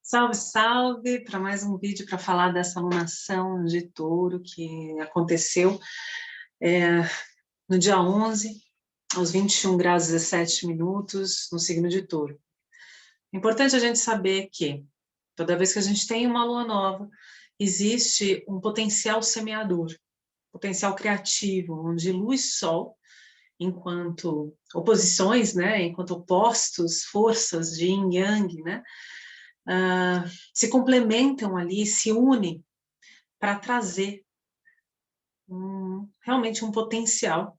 Salve, salve, para mais um vídeo para falar dessa alunação de touro que aconteceu no dia 11, aos 21 graus e 17 minutos, no signo de touro. É importante a gente saber que toda vez que a gente tem uma lua nova, existe um potencial semeador, potencial criativo, onde lua e sol, enquanto oposições, né, enquanto opostos, forças de yin e yang, né, se complementam ali, se unem para trazer realmente um potencial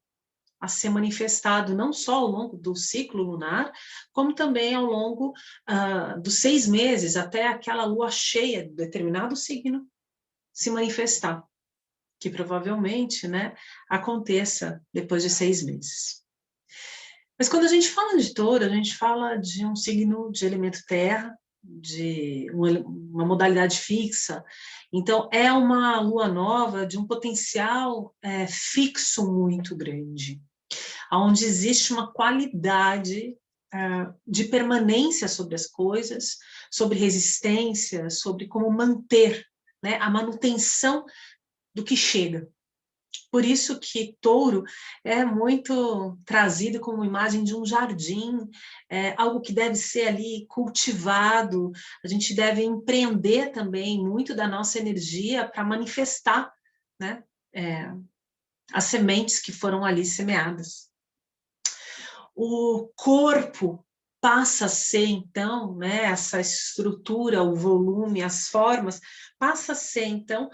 a ser manifestado não só ao longo do ciclo lunar, como também ao longo dos 6 meses, até aquela lua cheia de determinado signo se manifestar, que provavelmente, né, aconteça depois de 6 meses. Mas quando a gente fala de touro, a gente fala de um signo de elemento terra, de uma modalidade fixa. Então, é uma lua nova de um potencial fixo muito grande, onde existe uma qualidade de permanência sobre as coisas, sobre resistência, sobre como manter, né, a manutenção do que chega. Por isso que touro é muito trazido como imagem de um jardim, algo que deve ser ali cultivado. A gente deve empreender também muito da nossa energia para manifestar, né, as sementes que foram ali semeadas. O corpo passa a ser, então, né, essa estrutura, o volume, as formas, passa a ser, então,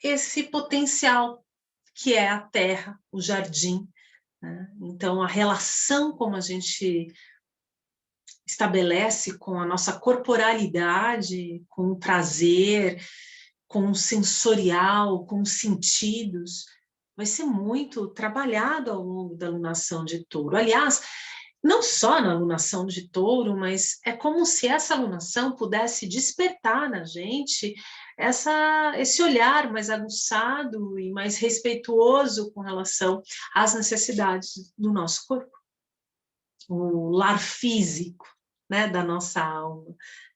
esse potencial que é a terra, o jardim, né? Então, a relação como a gente estabelece com a nossa corporalidade, com o prazer, com o sensorial, com os sentidos, vai ser muito trabalhado ao longo da alunação de touro. Aliás, não só na alunação de touro, mas é como se essa alunação pudesse despertar na gente esse olhar mais aguçado e mais respeituoso com relação às necessidades do nosso corpo. O lar físico, né, da nossa alma.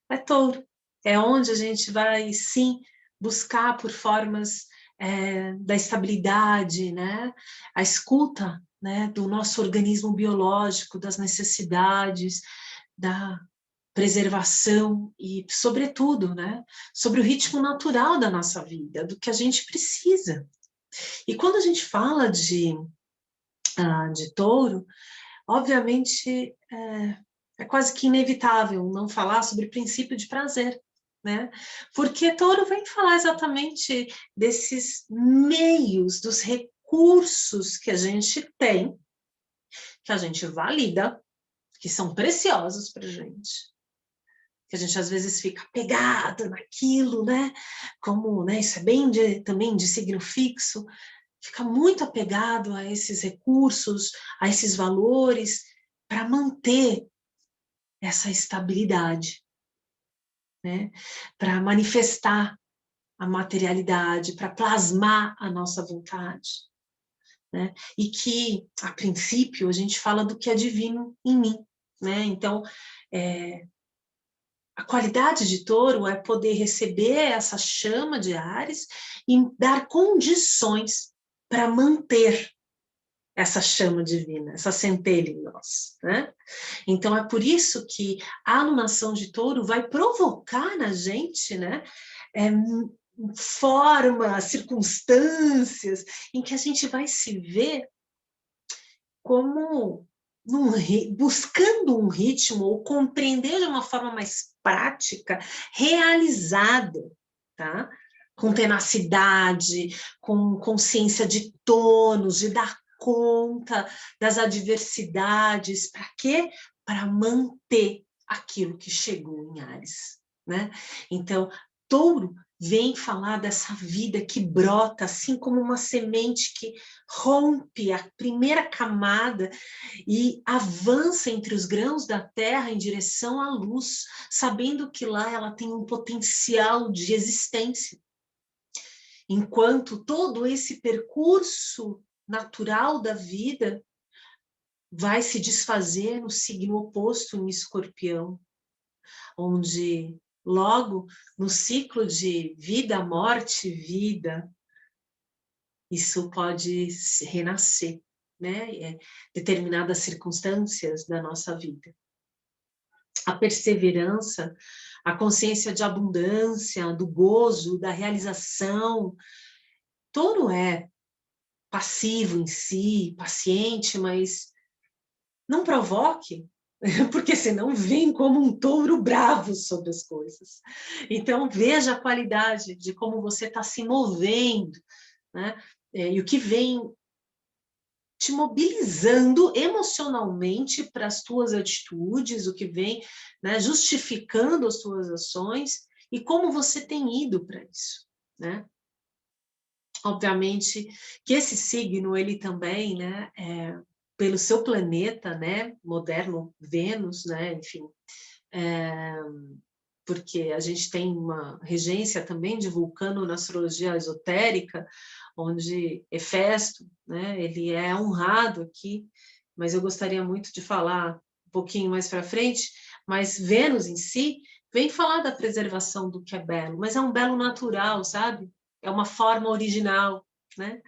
É touro. É onde a gente vai, sim, buscar por formas da estabilidade, né, a escuta, né, do nosso organismo biológico, das necessidades, da preservação e, sobretudo, né, sobre o ritmo natural da nossa vida, do que a gente precisa. E quando a gente fala de touro, obviamente é quase que inevitável não falar sobre princípio de prazer, né? Porque touro vem falar exatamente desses meios, dos recursos que a gente tem, que a gente valida, que são preciosos para a gente, que a gente às vezes fica apegado naquilo, né? Como, né? Isso é bem também de signo fixo, fica muito apegado a esses recursos, a esses valores, para manter essa estabilidade, né? Para manifestar a materialidade, para plasmar a nossa vontade, né? E que, a princípio, a gente fala do que é divino em mim, né? Então, a qualidade de touro é poder receber essa chama de Áries e dar condições para manter essa chama divina, essa centelha em nós, né? Então, é por isso que a alunação de touro vai provocar na gente, né, formas, circunstâncias em que a gente vai se ver como buscando um ritmo ou compreender de uma forma mais prática, realizada, tá? Com tenacidade, com consciência de tônus, de dar conta das adversidades. Para quê? Para manter aquilo que chegou em Áries, né? Então, touro vem falar dessa vida que brota, assim como uma semente que rompe a primeira camada e avança entre os grãos da terra em direção à luz, sabendo que lá ela tem um potencial de existência. Enquanto todo esse percurso natural da vida vai se desfazer no signo oposto em Escorpião, onde logo no ciclo de vida, morte, vida, isso pode renascer, né? Determinadas circunstâncias da nossa vida. A perseverança, a consciência de abundância, do gozo, da realização, Touro é passivo em si, paciente, mas não provoque, porque senão vem como um touro bravo sobre as coisas. Então, veja a qualidade de como você está se movendo, né? E o que vem te mobilizando emocionalmente para as tuas atitudes, o que vem, né, justificando as tuas ações e como você tem ido para isso, né? Obviamente que esse signo, ele também, né, pelo seu planeta, né, moderno, Vênus, né, enfim, porque a gente tem uma regência também de Vulcano na astrologia esotérica, onde Hefesto, né, ele é honrado aqui, mas eu gostaria muito de falar um pouquinho mais para frente, mas Vênus em si vem falar da preservação do que é belo, mas é um belo natural, sabe? É uma forma original, né?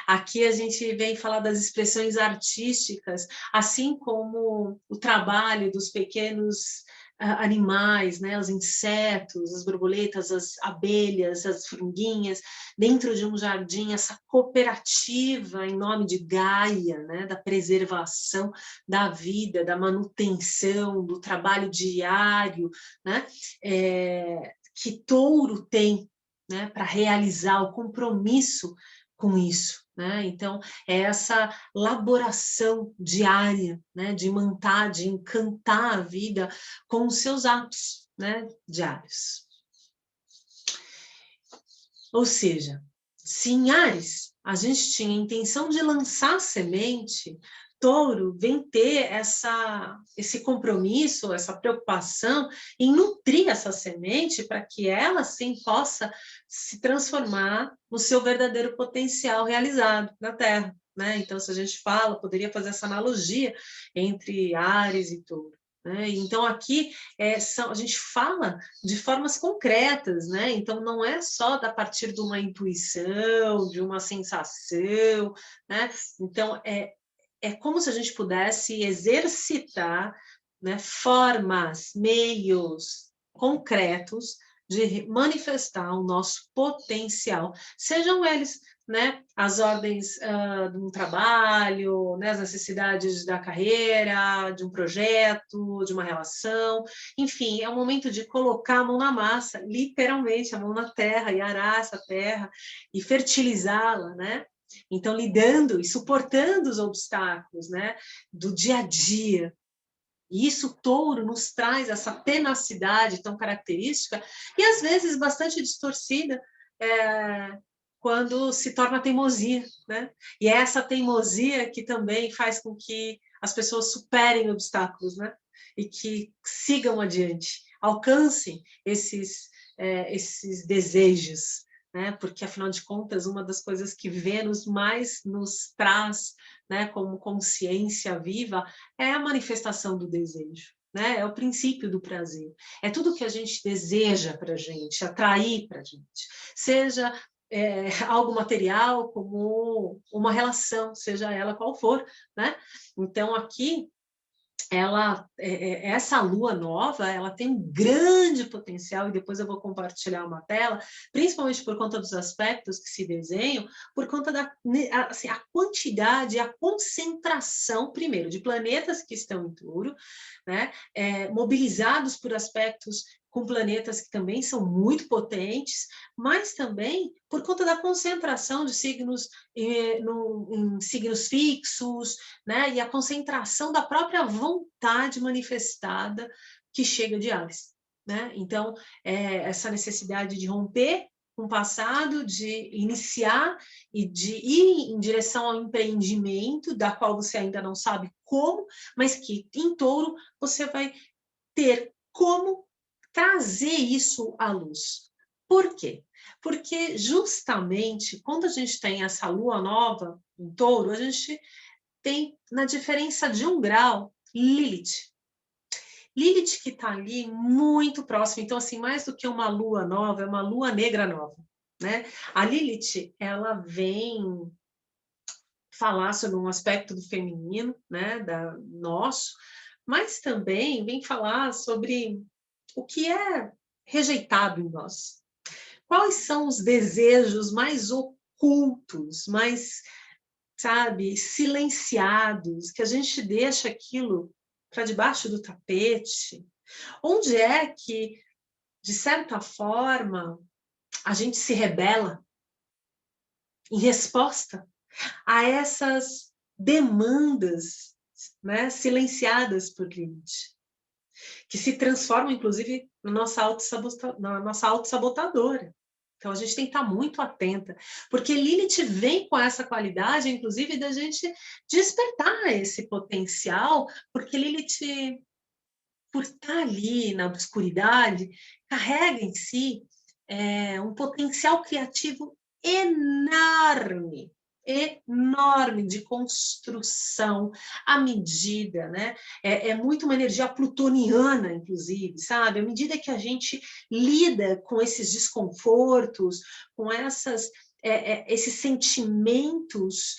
Aqui a gente vem falar das expressões artísticas, assim como o trabalho dos pequenos animais, né, os insetos, as borboletas, as abelhas, as formiguinhas, dentro de um jardim, essa cooperativa em nome de Gaia, né, da preservação da vida, da manutenção, do trabalho diário, né, que Touro tem, né, para realizar o compromisso com isso, né? Então, é essa laboração diária, né, de mantar, de encantar a vida com os seus atos, né, diários. Ou seja, se em Áries a gente tinha a intenção de lançar semente, Touro vem ter esse compromisso, essa preocupação em nutrir essa semente para que ela sim possa se transformar no seu verdadeiro potencial realizado na Terra, né? Então, se a gente fala, poderia fazer essa analogia entre Áries e Touro, né? Então, aqui a gente fala de formas concretas, né? Então, não é só a partir de uma intuição, de uma sensação, né? Então, é como se a gente pudesse exercitar, né, formas, meios concretos de manifestar o nosso potencial, sejam eles, né, as ordens de um trabalho, né, as necessidades da carreira, de um projeto, de uma relação, enfim, é o momento de colocar a mão na massa, literalmente, a mão na terra, e arar essa terra, e fertilizá-la, né? Então, lidando e suportando os obstáculos, né, do dia a dia. E isso, Touro, nos traz essa tenacidade tão característica e, às vezes, bastante distorcida, quando se torna teimosia, né? E é essa teimosia que também faz com que as pessoas superem obstáculos, né? E que sigam adiante, alcancem esses desejos, né? Porque, afinal de contas, uma das coisas que Vênus mais nos traz, né, como consciência viva, é a manifestação do desejo. Né? É o princípio do prazer. É tudo que a gente deseja para a gente, atrair para a gente. Seja algo material, como uma relação, seja ela qual for. Né? Então, aqui, essa lua nova, ela tem um grande potencial, e depois eu vou compartilhar uma tela, principalmente por conta dos aspectos que se desenham, por conta da assim, a quantidade, a concentração, primeiro, de planetas que estão em Touro, né, mobilizados por aspectos com planetas que também são muito potentes, mas também por conta da concentração de signos em signos fixos, né? E a concentração da própria vontade manifestada que chega de Áries, né? Então, essa necessidade de romper com o passado, de iniciar e de ir em direção ao empreendimento, da qual você ainda não sabe como, mas que em Touro você vai ter como trazer isso à luz. Por quê? Porque justamente quando a gente tem essa lua nova em Touro, a gente tem, na diferença de 1 grau, Lilith. Lilith que está ali muito próximo, então assim, mais do que uma lua nova, é uma lua negra nova, né? A Lilith, ela vem falar sobre um aspecto do feminino, né, nosso, mas também vem falar sobre o que é rejeitado em nós. Quais são os desejos mais ocultos, mais, sabe, silenciados, que a gente deixa aquilo para debaixo do tapete? Onde é que, de certa forma, a gente se rebela em resposta a essas demandas, né, silenciadas por Lilith, que se transformam, inclusive, na nossa autossabotadora. Então, a gente tem que estar muito atenta, porque Lilith vem com essa qualidade, inclusive, da gente despertar esse potencial, porque Lilith, por estar ali na obscuridade, carrega em si um potencial criativo enorme, enorme de construção à medida, né? É muito uma energia plutoniana, inclusive, sabe? À medida que a gente lida com esses desconfortos, com esses sentimentos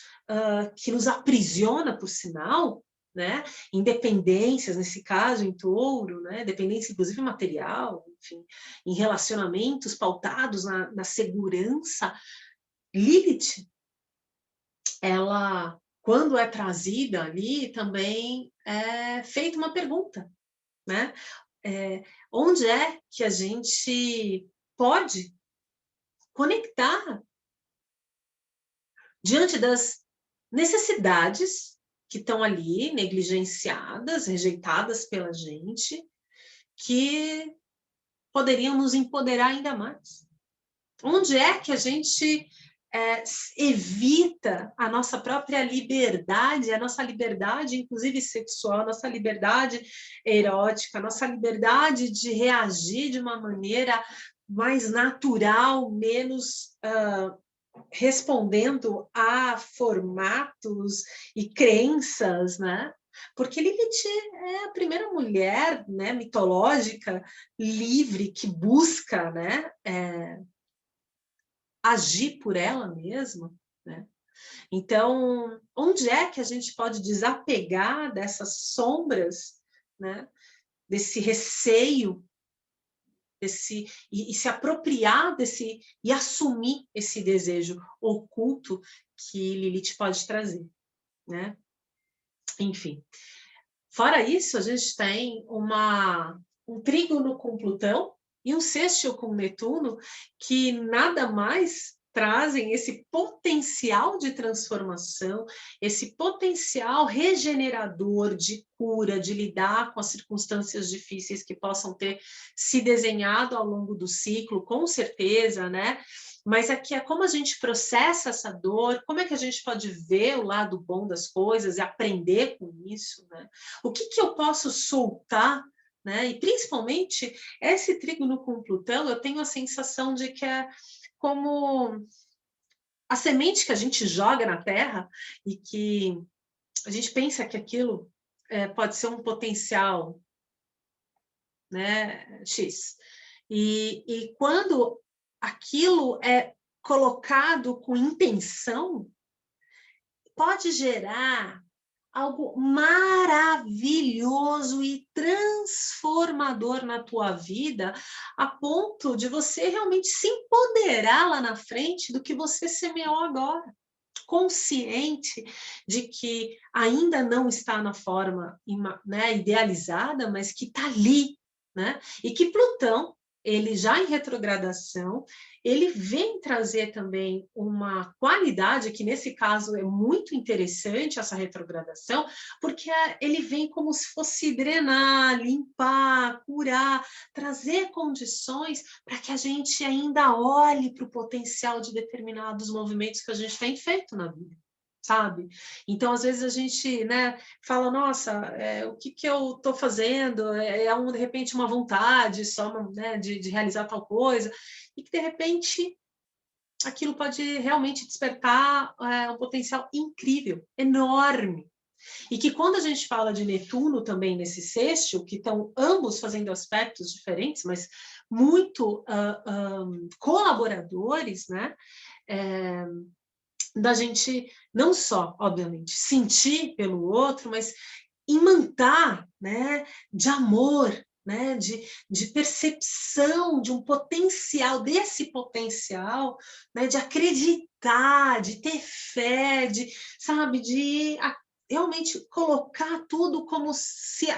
que nos aprisiona, por sinal, né? Independências, nesse caso, em touro, né? Dependência, inclusive, material, enfim, em relacionamentos pautados na segurança. Lilith, ela, quando é trazida ali, também é feita uma pergunta, né? Onde é que a gente pode conectar diante das necessidades que estão ali, negligenciadas, rejeitadas pela gente, que poderiam nos empoderar ainda mais? Onde é que a gente evita a nossa própria liberdade, a nossa liberdade, inclusive sexual, a nossa liberdade erótica, a nossa liberdade de reagir de uma maneira mais natural, menos respondendo a formatos e crenças, né? Porque Lilith é a primeira mulher, né, mitológica, livre, que busca, né, agir por ela mesma, né? Então, onde é que a gente pode desapegar dessas sombras, né, desse receio, e se apropriar desse, e assumir esse desejo oculto que Lilith pode trazer, né? Enfim. Fora isso, a gente tem um trígono com Plutão e um sextil com Netuno, que nada mais trazem esse potencial de transformação, esse potencial regenerador de cura, de lidar com as circunstâncias difíceis que possam ter se desenhado ao longo do ciclo, com certeza, né? Mas aqui é como a gente processa essa dor, como é que a gente pode ver o lado bom das coisas e aprender com isso, né? O que eu posso soltar, né? E principalmente esse trígono com Plutão, eu tenho a sensação de que é como a semente que a gente joga na Terra e que a gente pensa que aquilo pode ser um potencial, né, X. E quando aquilo é colocado com intenção, pode gerar algo maravilhoso e transformador na tua vida, a ponto de você realmente se empoderar lá na frente do que você semeou agora, consciente de que ainda não está na forma, né, idealizada, mas que está ali, né? E que Plutão, ele já em retrogradação, ele vem trazer também uma qualidade que, nesse caso, é muito interessante, essa retrogradação, porque ele vem como se fosse drenar, limpar, curar, trazer condições para que a gente ainda olhe para o potencial de determinados movimentos que a gente tem feito na vida, sabe? Então, às vezes a gente, né, fala, nossa, o que eu estou fazendo? De repente, uma vontade só, né, de realizar tal coisa, e que, de repente, aquilo pode realmente despertar um potencial incrível, enorme. E que quando a gente fala de Netuno também nesse sextil, que estão ambos fazendo aspectos diferentes, mas muito colaboradores, né? Da gente não só, obviamente, sentir pelo outro, mas imantar, né, de amor, né, de percepção de um potencial, desse potencial, né, de acreditar, de ter fé, de, sabe, de realmente colocar tudo como se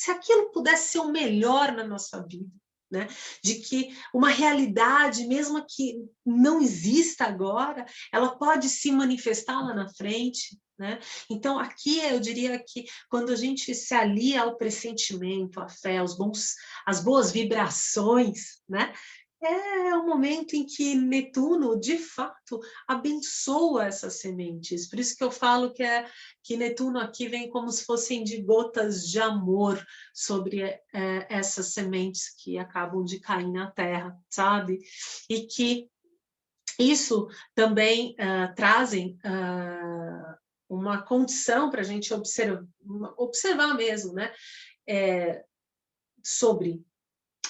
aquilo pudesse ser o melhor na nossa vida. Né? De que uma realidade, mesmo que não exista agora, ela pode se manifestar lá na frente. Né? Então, aqui eu diria que quando a gente se alia ao pressentimento, à fé, às boas vibrações, né? É o momento em que Netuno, de fato, abençoa essas sementes. Por isso que eu falo que Netuno aqui vem como se fossem de gotas de amor sobre essas sementes que acabam de cair na terra, sabe? E que isso também trazem uma condição para a gente observar mesmo, né? Sobre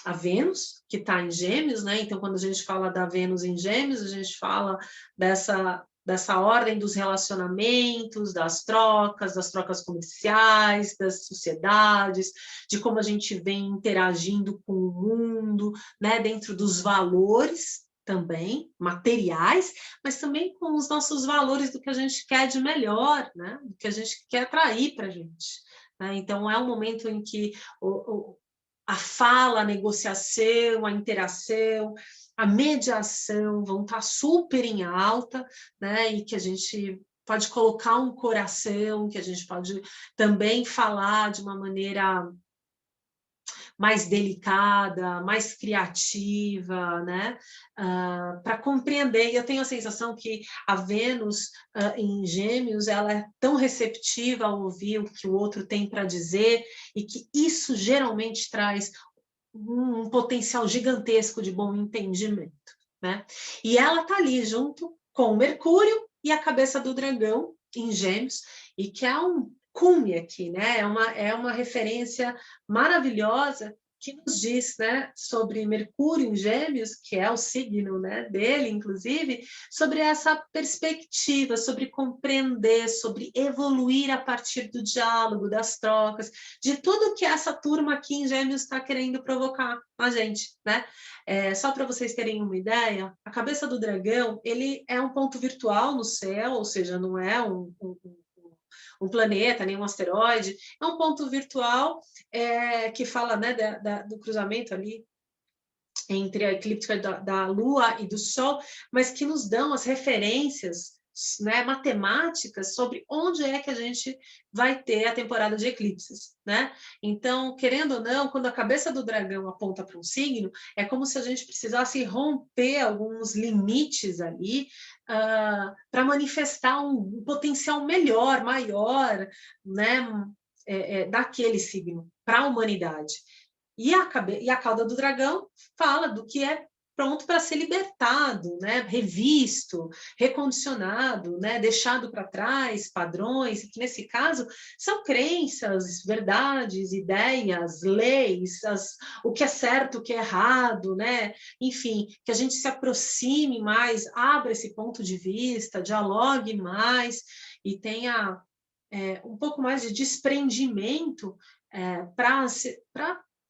a Vênus, que está em Gêmeos, né? Então, quando a gente fala da Vênus em Gêmeos, a gente fala dessa ordem dos relacionamentos, das trocas comerciais, das sociedades, de como a gente vem interagindo com o mundo, né? Dentro dos valores também, materiais, mas também com os nossos valores do que a gente quer de melhor, né? Do que a gente quer atrair para a gente. Né? Então, é um momento em que a fala, a negociação, a interação, a mediação vão estar super em alta, né? E que a gente pode colocar um coração, que a gente pode também falar de uma maneira mais delicada, mais criativa, né? Para compreender. E eu tenho a sensação que a Vênus em Gêmeos ela é tão receptiva ao ouvir o que o outro tem para dizer e que isso geralmente traz um potencial gigantesco de bom entendimento, né? E ela está ali junto com Mercúrio e a cabeça do dragão em Gêmeos, e que é um cume aqui, né? É uma referência maravilhosa que nos diz, né, sobre Mercúrio em Gêmeos, que é o signo, né, dele, inclusive, sobre essa perspectiva, sobre compreender, sobre evoluir a partir do diálogo, das trocas, de tudo que essa turma aqui em Gêmeos está querendo provocar a gente, né? Só para vocês terem uma ideia, a cabeça do dragão, ele é um ponto virtual no céu, ou seja, não é um planeta, nem um asteroide, é um ponto virtual que fala, né, do cruzamento ali entre a eclíptica da Lua e do Sol, mas que nos dão as referências, né, matemáticas sobre onde é que a gente vai ter a temporada de eclipses, né? Então, querendo ou não, quando a cabeça do dragão aponta para um signo, é como se a gente precisasse romper alguns limites ali para manifestar um potencial melhor, maior, né, daquele signo para a humanidade. E a cauda do dragão fala do que é pronto para ser libertado, né? Revisto, recondicionado, né? Deixado para trás, padrões, que nesse caso são crenças, verdades, ideias, leis, o que é certo, o que é errado, né? Enfim, que a gente se aproxime mais, abra esse ponto de vista, dialogue mais e tenha um pouco mais de desprendimento para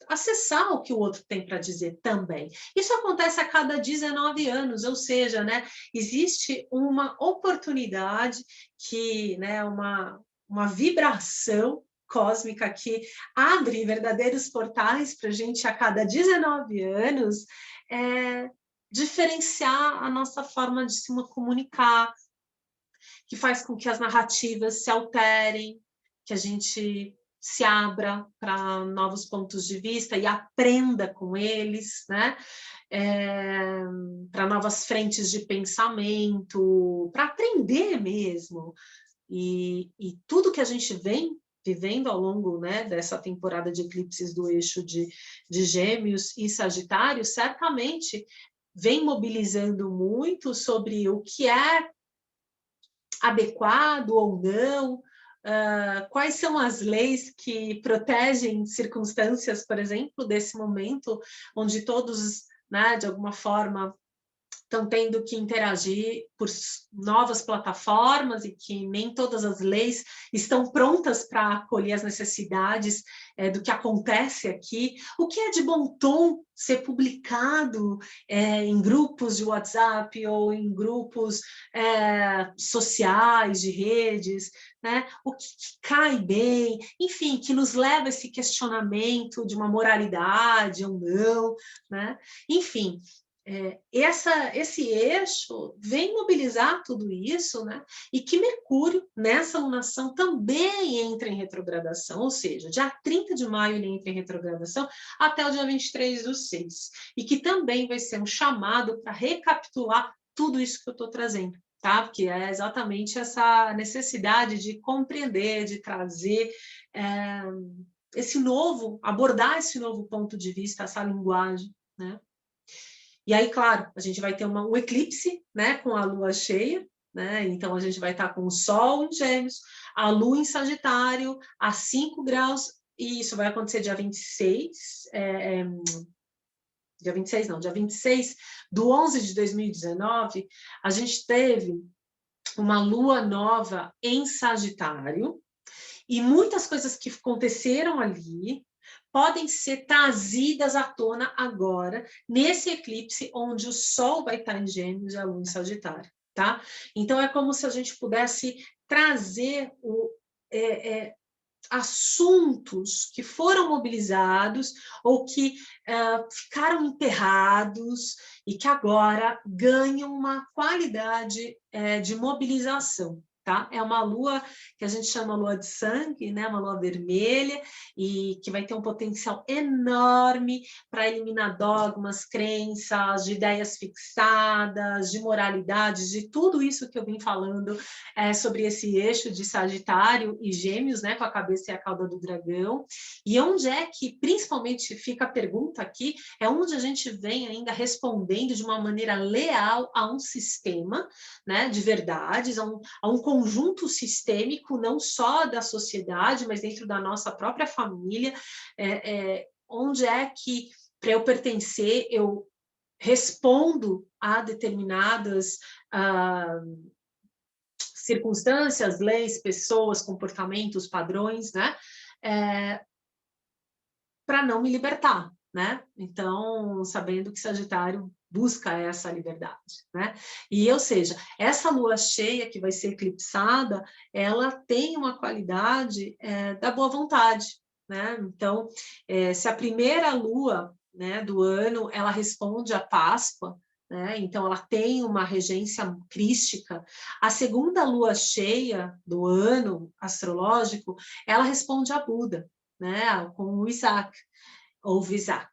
acessar o que o outro tem para dizer também. Isso acontece a cada 19 anos, ou seja, né, existe uma oportunidade que, né, uma vibração cósmica que abre verdadeiros portais para a gente a cada 19 anos diferenciar a nossa forma de se comunicar, que faz com que as narrativas se alterem, que a gente se abra para novos pontos de vista e aprenda com eles, né? Para novas frentes de pensamento, para aprender mesmo. E tudo que a gente vem vivendo ao longo, né, dessa temporada de eclipses do eixo de Gêmeos e Sagitário, certamente vem mobilizando muito sobre o que é adequado ou não quais são as leis que protegem circunstâncias, por exemplo, desse momento, onde todos, né, de alguma forma, estão tendo que interagir por novas plataformas e que nem todas as leis estão prontas para acolher as necessidades do que acontece aqui. O que é de bom tom ser publicado em grupos de WhatsApp ou em grupos sociais, de redes, né? O que cai bem, enfim, que nos leva a esse questionamento de uma moralidade ou não, né? Enfim, esse eixo vem mobilizar tudo isso, né? E que Mercúrio, nessa alunação, também entra em retrogradação, ou seja, dia 30 de maio ele entra em retrogradação até o dia 23/6, e que também vai ser um chamado para recapitular tudo isso que eu estou trazendo, tá? Porque é exatamente essa necessidade de compreender, de trazer abordar esse novo ponto de vista, essa linguagem, né? E aí, claro, a gente vai ter um eclipse, né, com a lua cheia, né? Então a gente vai estar com o Sol em Gêmeos, a Lua em Sagitário, a 5 graus, e isso vai acontecer dia 26, dia 26 não, dia 26/11/2019, a gente teve uma lua nova em Sagitário, e muitas coisas que aconteceram ali podem ser trazidas à tona agora, nesse eclipse, onde o Sol vai estar em Gêmeos e a Lua em Sagitário, tá? Então, é como se a gente pudesse trazer assuntos que foram mobilizados ou que ficaram enterrados e que agora ganham uma qualidade de mobilização. Tá? É uma lua que a gente chama lua de sangue, né? Uma lua vermelha, e que vai ter um potencial enorme para eliminar dogmas, crenças, de ideias fixadas, de moralidades, de tudo isso que eu vim falando sobre esse eixo de Sagitário e Gêmeos, né? Com a cabeça e a cauda do dragão. E onde é que, principalmente, fica a pergunta aqui, é onde a gente vem ainda respondendo de uma maneira leal a um sistema, né? De verdades, a um conjunto sistêmico, não só da sociedade, mas dentro da nossa própria família, onde é que, para eu pertencer, eu respondo a determinadas circunstâncias, leis, pessoas, comportamentos, padrões, né? Para não me libertar, né? Então, sabendo que Sagitário busca essa liberdade, né? E, ou seja, essa lua cheia que vai ser eclipsada, ela tem uma qualidade da boa vontade, né? Então, se a primeira lua, né, do ano, ela responde à Páscoa, né? Então, ela tem uma regência crística. A segunda lua cheia do ano astrológico, ela responde a Buda, né? Com o Isaac, ou Visak.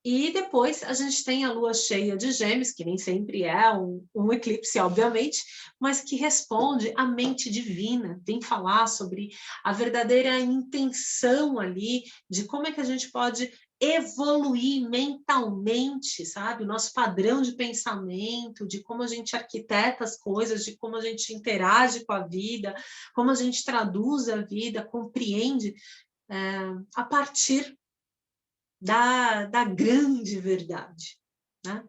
E depois a gente tem a lua cheia de Gêmeos, que nem sempre é um eclipse, obviamente, mas que responde à mente divina, vem falar sobre a verdadeira intenção ali, de como é que a gente pode evoluir mentalmente, sabe? O nosso padrão de pensamento, de como a gente arquiteta as coisas, de como a gente interage com a vida, como a gente traduz a vida, compreende a partir da grande verdade, né?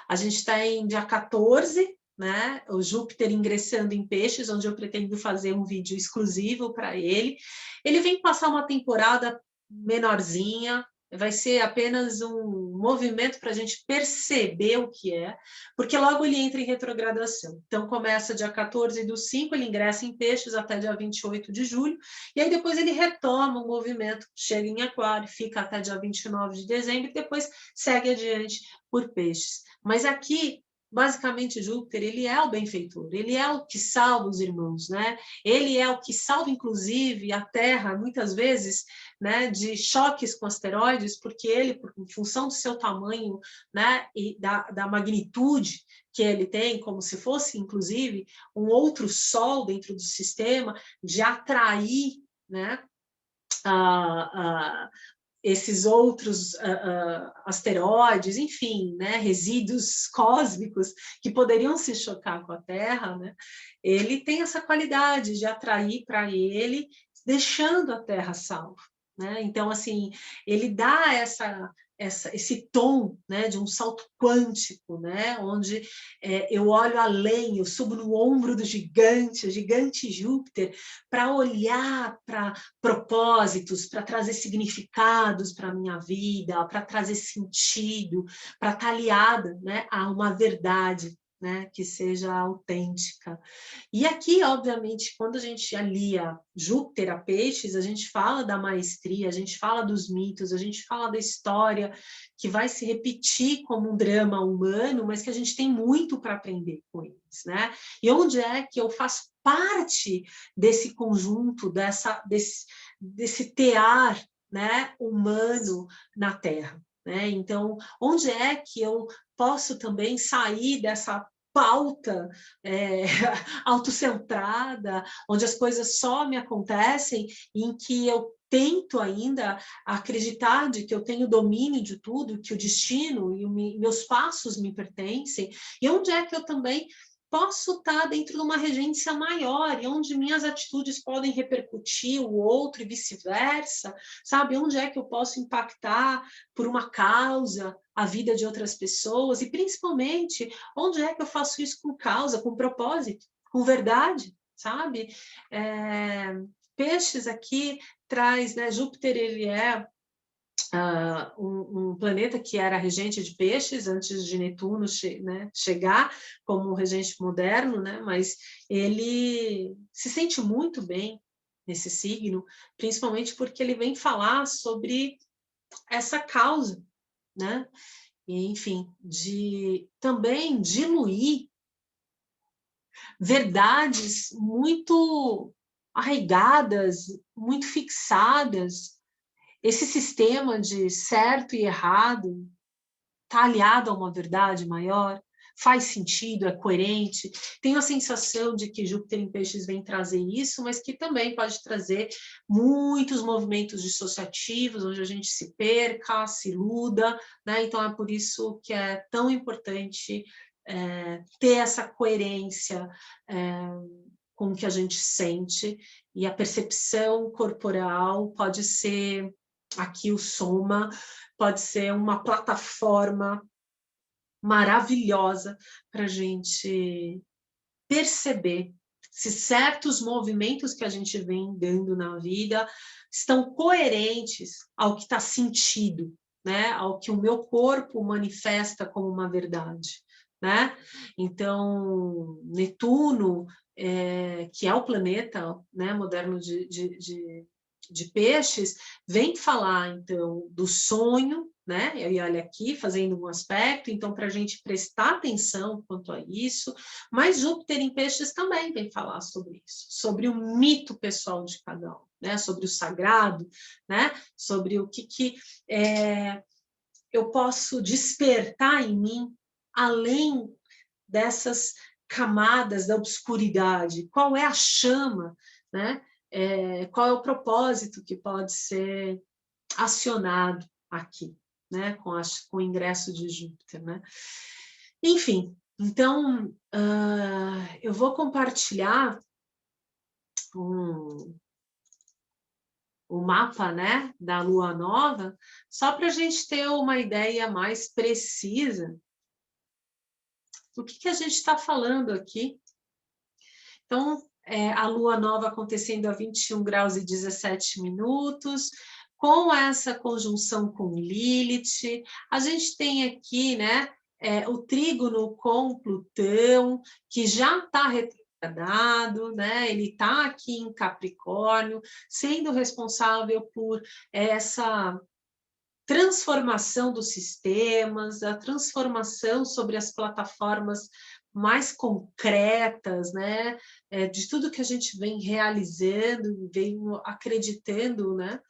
A gente está em dia 14, né? O Júpiter ingressando em Peixes, onde eu pretendo fazer um vídeo exclusivo para ele. Ele vem passar uma temporada menorzinha, vai ser apenas um movimento para a gente perceber o que é, porque logo ele entra em retrogradação. Então, começa dia 14/5, ele ingressa em Peixes até dia 28 de julho, e aí depois ele retoma o movimento, chega em Aquário, fica até dia 29 de dezembro, e depois segue adiante por Peixes. Mas aqui, basicamente, Júpiter, ele é o benfeitor, ele é o que salva os irmãos, né? Ele é o que salva, inclusive, a Terra, muitas vezes, né, de choques com asteroides, porque ele, em função do seu tamanho, né, e da magnitude que ele tem, como se fosse, inclusive, um outro Sol dentro do sistema, de atrair, né, esses outros asteroides, enfim, né, resíduos cósmicos que poderiam se chocar com a Terra, né, ele tem essa qualidade de atrair para ele, deixando a Terra salva, né? Então, assim, ele dá esse tom, né, de um salto quântico, né, onde eu olho além, eu subo no ombro do gigante, o gigante Júpiter, para olhar para propósitos, para trazer significados para a minha vida, para trazer sentido, para estar aliada, né, a uma verdade, né, que seja autêntica. E aqui, obviamente, quando a gente alia Júpiter a Peixes, a gente fala da maestria, a gente fala dos mitos, a gente fala da história que vai se repetir como um drama humano, mas que a gente tem muito para aprender com eles, né? E onde é que eu faço parte desse conjunto, desse tear, né, humano na Terra, né? Então, onde é que eu posso também sair dessa pauta autocentrada, onde as coisas só me acontecem, em que eu tento ainda acreditar de que eu tenho domínio de tudo, que o destino e meus passos me pertencem, e onde é que eu também posso estar dentro de uma regência maior, e onde minhas atitudes podem repercutir o outro e vice-versa, sabe? Onde é que eu posso impactar por uma causa a vida de outras pessoas, e principalmente, onde é que eu faço isso com causa, com propósito, com verdade, sabe? Peixes aqui traz, né, Júpiter, ele é um planeta que era regente de Peixes antes de Netuno né, chegar como um regente moderno, né, mas ele se sente muito bem nesse signo, principalmente porque ele vem falar sobre essa causa, né? E, enfim, de também diluir verdades muito arraigadas, muito fixadas. Esse sistema de certo e errado está aliado a uma verdade maior, faz sentido, é coerente. Tenho a sensação de que Júpiter em Peixes vem trazer isso, mas que também pode trazer muitos movimentos dissociativos, onde a gente se perca, se iluda, né? Então é por isso que é tão importante ter essa coerência com o que a gente sente, e a percepção corporal pode ser aqui o Soma, pode ser uma plataforma maravilhosa para a gente perceber se certos movimentos que a gente vem dando na vida estão coerentes ao que está sentido, né? Ao que o meu corpo manifesta como uma verdade, né? Então, Netuno, que é o planeta, né, moderno de Peixes, vem falar, então, do sonho, né? E olha aqui, fazendo um aspecto, então, para a gente prestar atenção quanto a isso, mas Júpiter em Peixes também vem falar sobre isso, sobre o mito pessoal de cada um, né? Sobre o sagrado, né? Sobre o que eu posso despertar em mim, além dessas camadas da obscuridade, qual é a chama, né? Qual é o propósito que pode ser acionado aqui, né? Com o ingresso de Júpiter, né? Enfim, então eu vou compartilhar o mapa, né, da Lua Nova, só para a gente ter uma ideia mais precisa do que a gente está falando aqui. Então, a Lua Nova acontecendo a 21 graus e 17 minutos, com essa conjunção com Lilith, a gente tem aqui, né, o trígono com Plutão, que já está retrogradado, né, ele está aqui em Capricórnio, sendo responsável por essa transformação dos sistemas, a transformação sobre as plataformas mais concretas, né, de tudo que a gente vem realizando, vem acreditando, né,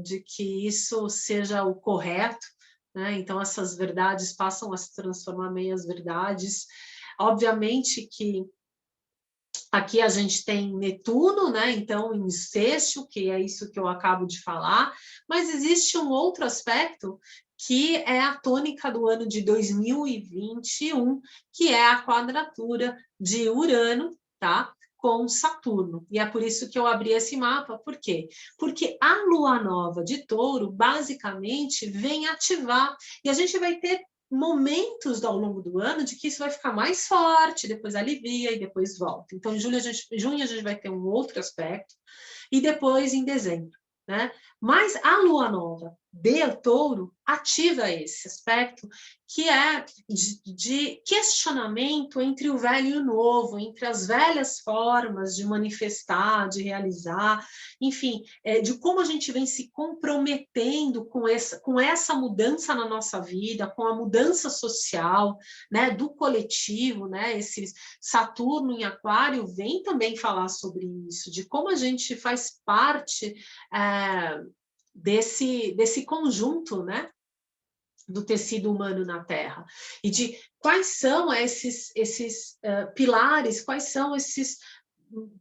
de que isso seja o correto, né, então essas verdades passam a se transformar em meias verdades. Obviamente que Aqui a gente tem Netuno, né? Então, em sexto, que é isso que eu acabo de falar, mas existe um outro aspecto que é a tônica do ano de 2021, que é a quadratura de Urano, tá? Com Saturno. E é por isso que eu abri esse mapa. Por quê? Porque a lua nova de Touro, basicamente, vem ativar. E a gente vai ter momentos ao longo do ano de que isso vai ficar mais forte, depois alivia e depois volta. Então, em junho a gente vai ter um outro aspecto, e depois em dezembro, né? Mas a lua nova de Touro ativa esse aspecto que é de questionamento entre o velho e o novo, entre as velhas formas de manifestar, de realizar, enfim, de como a gente vem se comprometendo com essa mudança na nossa vida, com a mudança social, né, do coletivo, né? Esse Saturno em Aquário vem também falar sobre isso, de como a gente faz parte desse conjunto, né, do tecido humano na Terra, e de quais são esses pilares, quais são esses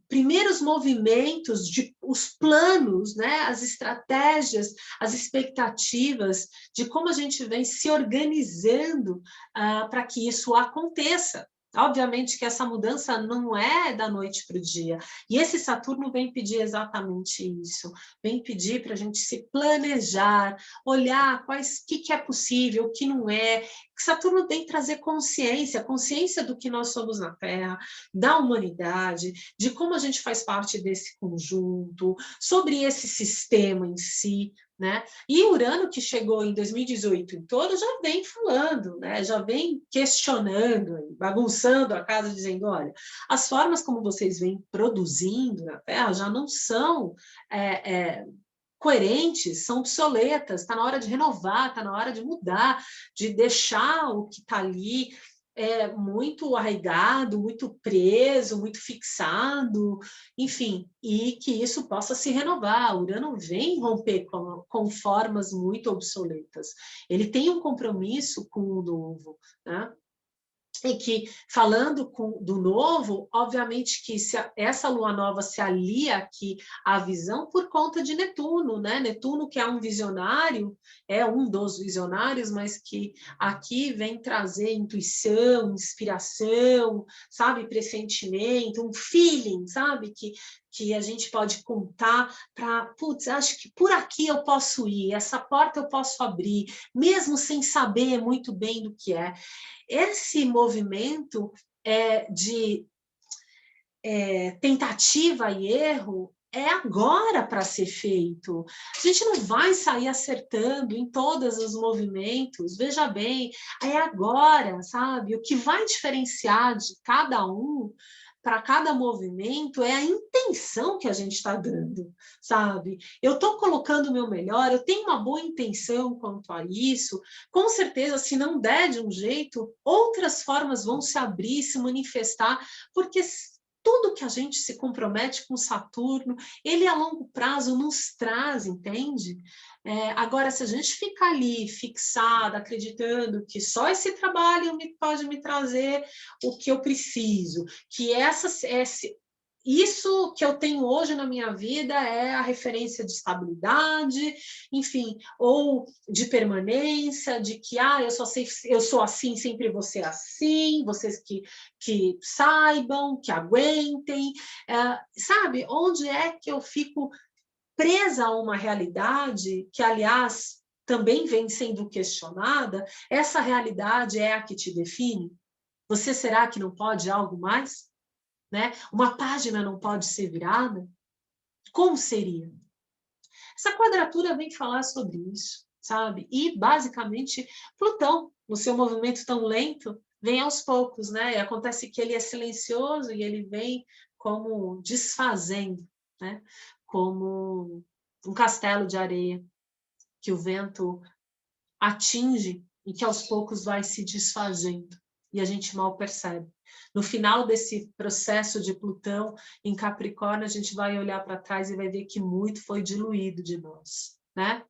primeiros movimentos, os planos, né, as estratégias, as expectativas de como a gente vem se organizando para que isso aconteça. Obviamente que essa mudança não é da noite para o dia. E esse Saturno vem pedir exatamente isso. Vem pedir para a gente se planejar, olhar o que é possível, o que não é. Saturno vem trazer consciência do que nós somos na Terra, da humanidade, de como a gente faz parte desse conjunto, sobre esse sistema em si, né? E Urano, que chegou em 2018 em Touro, já vem falando, né? Já vem questionando, bagunçando a casa, dizendo, olha, as formas como vocês vêm produzindo na Terra já não são coerentes, são obsoletas, está na hora de renovar, está na hora de mudar, de deixar o que está ali muito arraigado, muito preso, muito fixado, enfim, e que isso possa se renovar. O Urano vem romper com formas muito obsoletas. Ele tem um compromisso com o novo, né? E que, falando do novo, obviamente que essa lua nova se alia aqui à visão por conta de Netuno, né? Netuno, que é um visionário, é um dos visionários, mas que aqui vem trazer intuição, inspiração, sabe? Pressentimento, um feeling, sabe? Que a gente pode contar para, putz, acho que por aqui eu posso ir, essa porta eu posso abrir, mesmo sem saber muito bem do que é. Esse movimento de tentativa e erro é agora para ser feito. A gente não vai sair acertando em todos os movimentos, veja bem, é agora, sabe? O que vai diferenciar de cada um para cada movimento é a intenção que a gente está dando, sabe? Eu estou colocando o meu melhor, eu tenho uma boa intenção quanto a isso, com certeza, se não der de um jeito, outras formas vão se abrir, se manifestar, porque tudo que a gente se compromete com Saturno, ele a longo prazo nos traz, entende? Agora, se a gente ficar ali fixada, acreditando que só esse trabalho pode me trazer o que eu preciso, que isso que eu tenho hoje na minha vida é a referência de estabilidade, enfim, ou de permanência, de que eu sou assim, sempre vou ser assim, vocês que saibam, que aguentem, sabe? Onde é que eu fico presa a uma realidade que, aliás, também vem sendo questionada? Essa realidade é a que te define? Você será que não pode algo mais? Né? Uma página não pode ser virada? Como seria? Essa quadratura vem falar sobre isso, sabe? E, basicamente, Plutão, no seu movimento tão lento, vem aos poucos, né? E acontece que ele é silencioso e ele vem como desfazendo, né? Como um castelo de areia que o vento atinge e que aos poucos vai se desfazendo e a gente mal percebe. No final desse processo de Plutão em Capricórnio, a gente vai olhar para trás e vai ver que muito foi diluído de nós, né?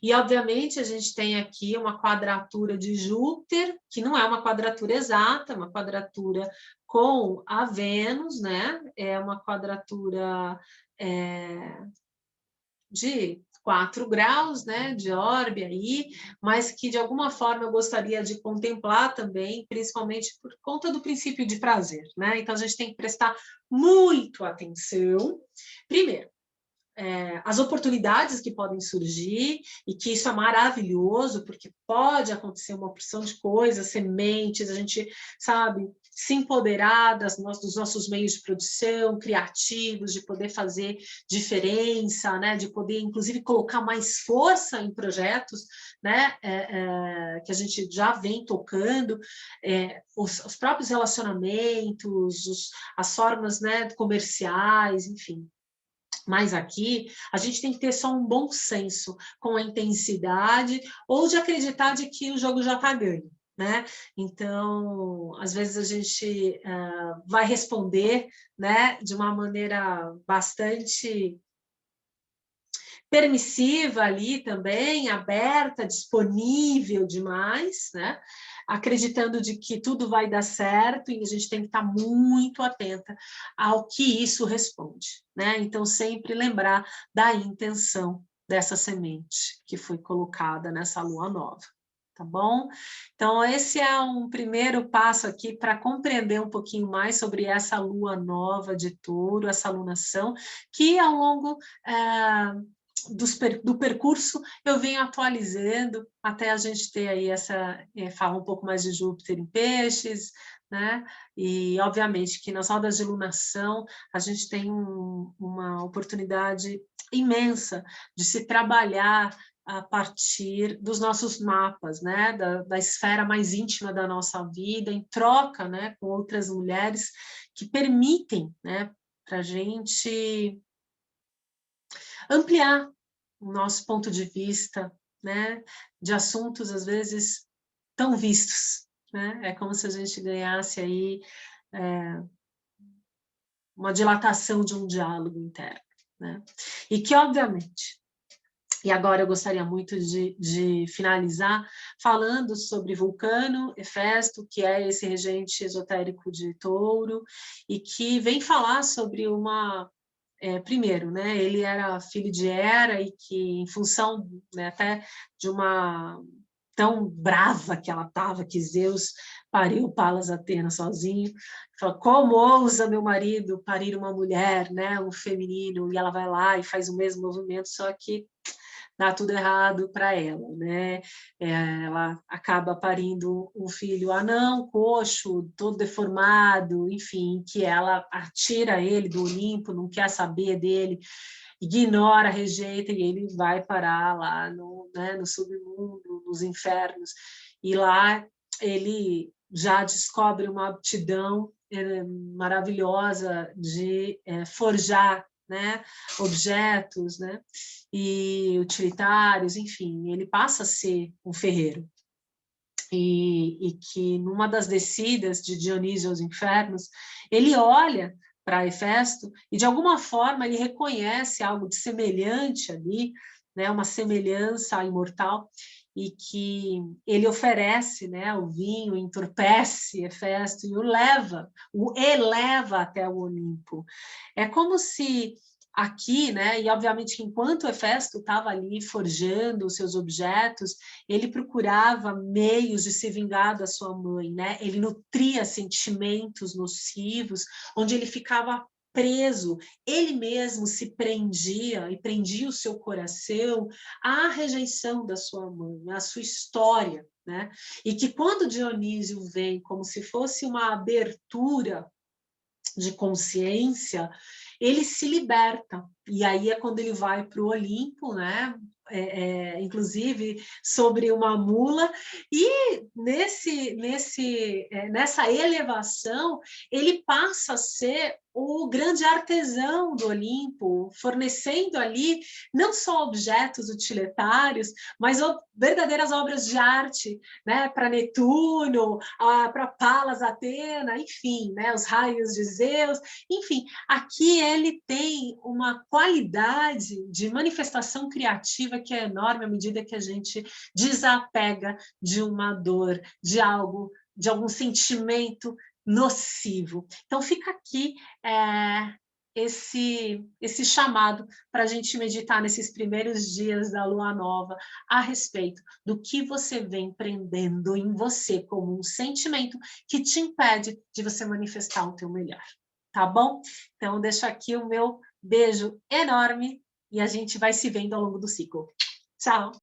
E, obviamente, a gente tem aqui uma quadratura de Júpiter, que não é uma quadratura exata, é uma quadratura com a Vênus, né? É uma quadratura de 4 graus, né, de orbe aí, mas que de alguma forma eu gostaria de contemplar também, principalmente por conta do princípio de prazer, né? Então a gente tem que prestar muito atenção. Primeiro, as oportunidades que podem surgir, e que isso é maravilhoso, porque pode acontecer uma porção de coisas, sementes, a gente, sabe, se empoderar dos nossos meios de produção, criativos, de poder fazer diferença, né, de poder, inclusive, colocar mais força em projetos, né, que a gente já vem tocando, os próprios relacionamentos, as formas, né, comerciais, enfim. Mas aqui a gente tem que ter só um bom senso com a intensidade ou de acreditar de que o jogo já está ganho, né? Então, às vezes a gente vai responder, né, de uma maneira bastante permissiva ali também, aberta, disponível demais, né? Acreditando de que tudo vai dar certo e a gente tem que estar muito atenta ao que isso responde, né? Então, sempre lembrar da intenção dessa semente que foi colocada nessa lua nova. Tá bom? Então, esse é um primeiro passo aqui para compreender um pouquinho mais sobre essa lua nova de Touro, essa alunação, que ao longo do percurso eu venho atualizando até a gente ter aí falar um pouco mais de Júpiter em peixes, né? E obviamente que nas rodas de lunação a gente tem uma oportunidade imensa de se trabalhar a partir dos nossos mapas, né, da esfera mais íntima da nossa vida, em troca, né, com outras mulheres que permitem, né, para a gente ampliar o nosso ponto de vista, né, de assuntos às vezes tão vistos, né? É como se a gente ganhasse aí uma dilatação de um diálogo interno, né? E que obviamente, e agora eu gostaria muito de finalizar falando sobre Vulcano, Hefesto, que é esse regente esotérico de Touro, e que vem falar sobre primeiro, né, ele era filho de Hera e que, em função, né, até de uma tão brava que ela estava, que Zeus pariu Palas Atena sozinho, falou, como ousa meu marido parir uma mulher, né, um feminino, e ela vai lá e faz o mesmo movimento, só que dá tudo errado para ela, né? Ela acaba parindo um filho anão, coxo, todo deformado, enfim, que ela atira ele do Olimpo, não quer saber dele, ignora, rejeita, e ele vai parar lá no submundo, nos infernos, e lá ele já descobre uma aptidão maravilhosa de forjar, né, objetos, né, e utilitários, enfim, ele passa a ser um ferreiro. E que numa das descidas de Dionísio aos infernos, ele olha para Hefesto e de alguma forma ele reconhece algo de semelhante ali, né, uma semelhança imortal, e que ele oferece, né, o vinho, entorpece Hefesto e o eleva até o Olimpo. É como se aqui, né, e obviamente que enquanto Hefesto estava ali forjando os seus objetos, ele procurava meios de se vingar da sua mãe, né? Ele nutria sentimentos nocivos, onde ele ficava preso, ele mesmo se prendia e prendia o seu coração à rejeição da sua mãe, à sua história, né? E que quando Dionísio vem como se fosse uma abertura de consciência, ele se liberta. E aí é quando ele vai para o Olimpo, né? Inclusive sobre uma mula, e nessa elevação ele passa a ser o grande artesão do Olimpo, fornecendo ali não só objetos utilitários, mas verdadeiras obras de arte, né, para Netuno, para Palas Atena, enfim, né, os raios de Zeus, enfim, aqui ele tem uma qualidade de manifestação criativa que é enorme à medida que a gente desapega de uma dor, de algum sentimento nocivo. Então, fica aqui esse chamado para a gente meditar nesses primeiros dias da lua nova a respeito do que você vem prendendo em você como um sentimento que te impede de você manifestar o teu melhor, tá bom? Então, eu deixo aqui o meu beijo enorme e a gente vai se vendo ao longo do ciclo. Tchau!